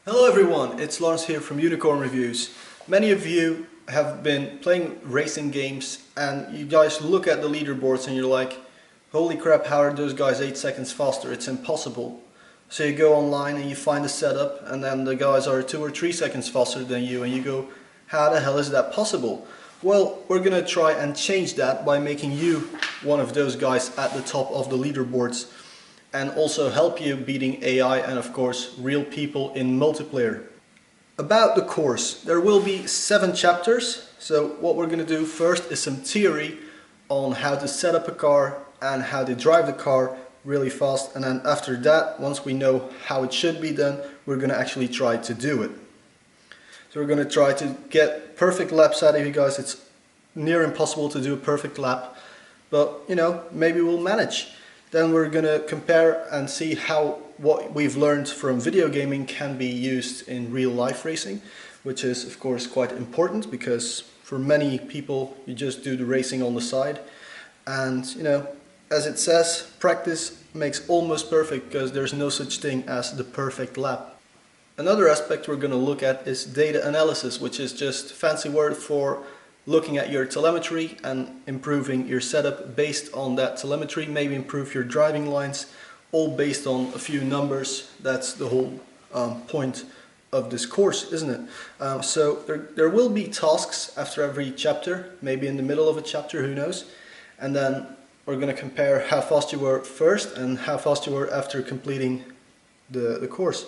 Hello everyone, it's Lawrence here from Unicorn Reviews. Many of you have been playing racing games and you guys look at the leaderboards and you're like, holy crap, how are those guys 8 seconds faster? It's impossible. So you go online and you find a setup and then the guys are 2 or 3 seconds faster than you and you go, how the hell is that possible? Well, we're gonna try and change that by making you one of those guys at the top of the leaderboards, and also help you beating AI and of course real people in multiplayer. About the course, there will be 7 chapters. So what we're going to do first is some theory on how to set up a car and how to drive the car really fast, and then after that, once we know how it should be done, we're going to actually try to do it. So we're going to try to get perfect laps out of you guys. It's near impossible to do a perfect lap, but you know, maybe we'll manage. Then we're going to compare and see how what we've learned from video gaming can be used in real life racing, which is of course quite important because for many people you just do the racing on the side, and you know, as it says, practice makes almost perfect because there's no such thing as the perfect lap. Another aspect we're going to look at is data analysis, which is just fancy word for looking at your telemetry and improving your setup based on that telemetry, maybe improve your driving lines, all based on a few numbers. That's the whole point of this course, isn't it? So there will be tasks after every chapter, maybe in the middle of a chapter, who knows, and then we're going to compare how fast you were first and how fast you were after completing the course.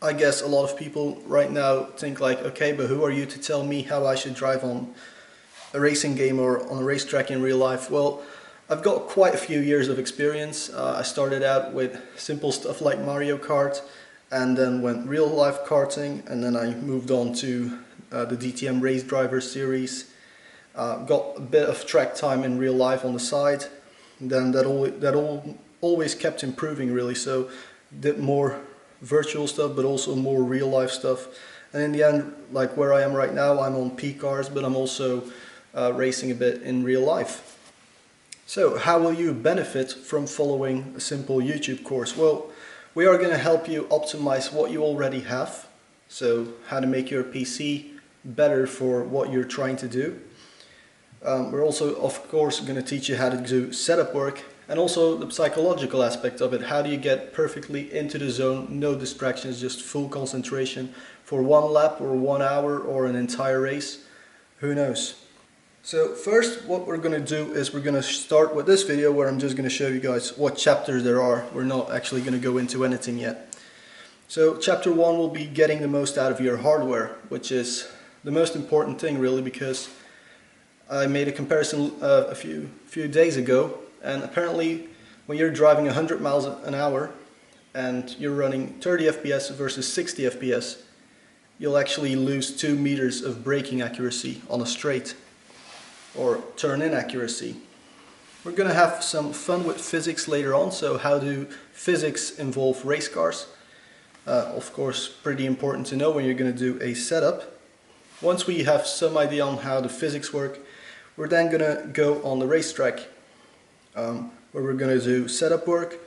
I guess a lot of people right now think like, okay, but who are you to tell me how I should drive on a racing game or on a racetrack in real life? Well, I've got quite a few years of experience. I started out with simple stuff like Mario Kart and then went real life karting, and then I moved on to the DTM Race Driver series. Got a bit of track time in real life on the side, and then that always kept improving really, so did more virtual stuff but also more real life stuff, and in the end, like where I am right now, I'm on P cars, but I'm also racing a bit in real life. So how will you benefit from following a simple YouTube course? Well, we are going to help you optimize what you already have, so how to make your PC better for what you're trying to do. We're also of course going to teach you how to do setup work, and also the psychological aspect of it. How do you get perfectly into the zone, no distractions, just full concentration for 1 lap or 1 hour or an entire race? Who knows? So first what we're going to do is we're going to start with this video where I'm just going to show you guys what chapters there are. We're not actually going to go into anything yet. So chapter 1 will be getting the most out of your hardware, which is the most important thing really, because I made a comparison a few days ago. And apparently when you're driving 100 miles an hour and you're running 30 FPS versus 60 FPS, you'll actually lose 2 meters of braking accuracy on a straight, or turn-in accuracy. We're going to have some fun with physics later on, so how do physics involve race cars? Of course, pretty important to know when you're going to do a setup. Once we have some idea on how the physics work, we're then going to go on the racetrack, where we're going to do setup work.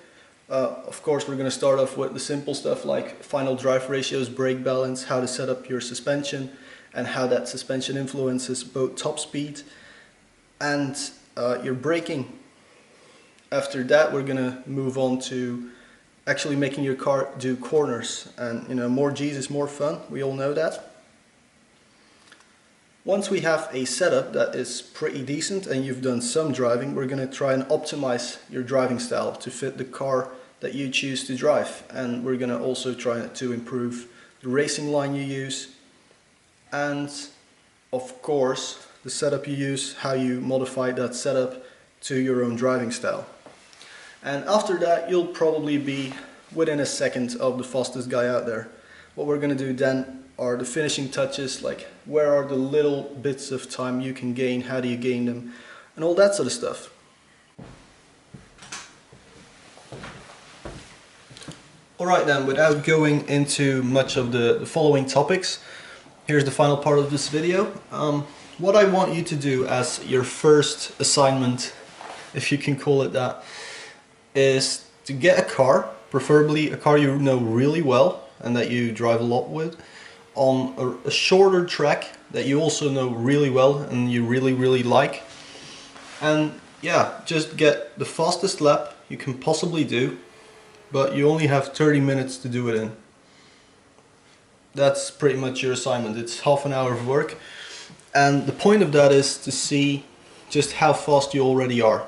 Of course, we're going to start off with the simple stuff like final drive ratios, brake balance, how to set up your suspension, and how that suspension influences both top speed and your braking. After that, we're going to move on to actually making your car do corners, and you know, more G's is more fun, we all know that. Once we have a setup that is pretty decent and you've done some driving, we're going to try and optimize your driving style to fit the car that you choose to drive. And we're going to also try to improve the racing line you use, and of course the setup you use, how you modify that setup to your own driving style. And after that, you'll probably be within a second of the fastest guy out there. What we're going to do then are the finishing touches, like where are the little bits of time you can gain, how do you gain them, and all that sort of stuff. Alright then, without going into much of the following topics, here's the final part of this video. What I want you to do as your first assignment, if you can call it that, is to get a car, preferably a car you know really well, and that you drive a lot with on a shorter track that you also know really well and you really like. And yeah, just get the fastest lap you can possibly do, but you only have 30 minutes to do it in. That's pretty much your assignment. It's half an hour of work, and the point of that is to see just how fast you already are.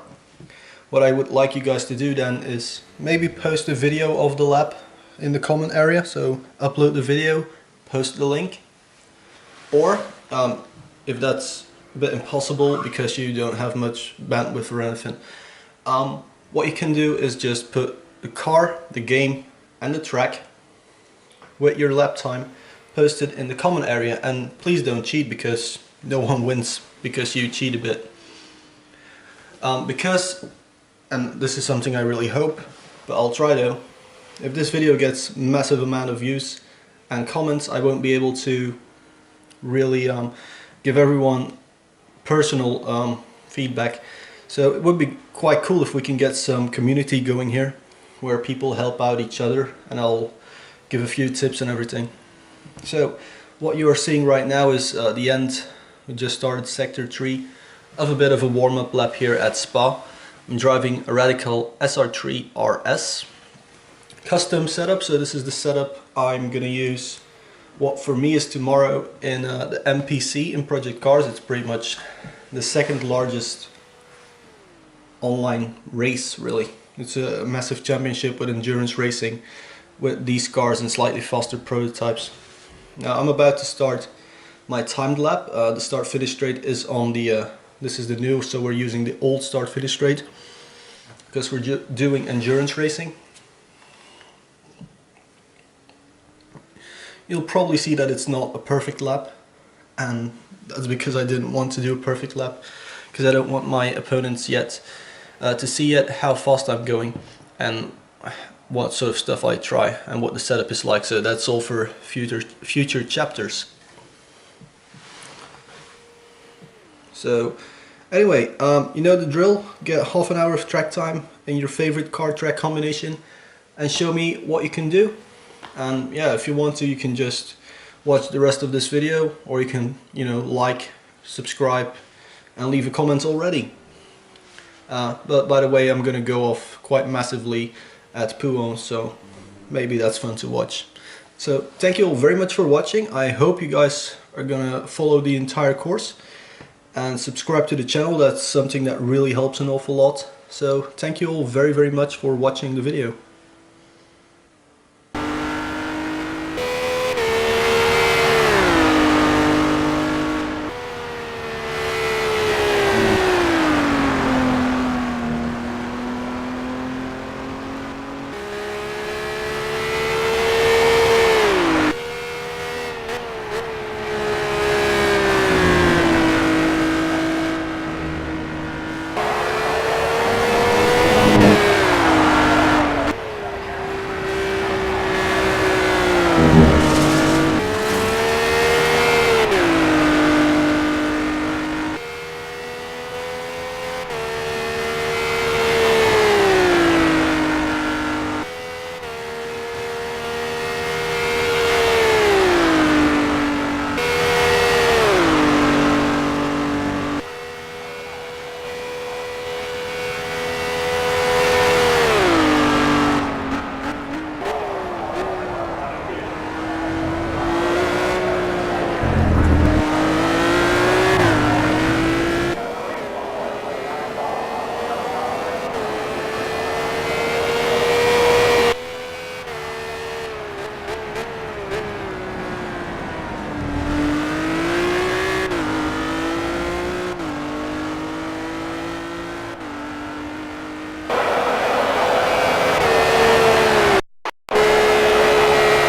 What I would like you guys to do then is maybe post a video of the lap in the comment area. So upload the video, post the link, or if that's a bit impossible because you don't have much bandwidth or anything, what you can do is just put the car, the game and the track with your lap time posted in the comment area. And please don't cheat, because no one wins because you cheat a bit. Because, and this is something I really hope, but I'll try to, if this video gets massive amount of views and comments, I won't be able to really give everyone personal feedback. So it would be quite cool if we can get some community going here, where people help out each other, and I'll give a few tips and everything. So what you are seeing right now is the end. We just started sector 3 of a bit of a warm-up lap here at Spa. I'm driving a Radical SR3 RS custom setup. So this is the setup I'm gonna use what for me is tomorrow in the MPC in Project Cars. It's pretty much the second largest online race, really. It's a massive championship with endurance racing with these cars and slightly faster prototypes. Now I'm about to start my timed lap. The start finish straight is on the this is the new, so we're using the old start finish straight because we're doing endurance racing. You'll probably see that it's not a perfect lap, and that's because I didn't want to do a perfect lap, because I don't want my opponents yet to see yet how fast I'm going and what sort of stuff I try and what the setup is like. So that's all for future chapters. So anyway, you know the drill. Get half an hour of track time in your favorite car track combination and show me what you can do. And yeah, if you want to, you can just watch the rest of this video, or you can, you know, like, subscribe and leave a comment already. But by the way, I'm gonna go off quite massively at Pouhon, so maybe that's fun to watch. So thank you all very much for watching. I hope you guys are gonna follow the entire course and subscribe to the channel. That's something that really helps an awful lot. So thank you all very much for watching the video.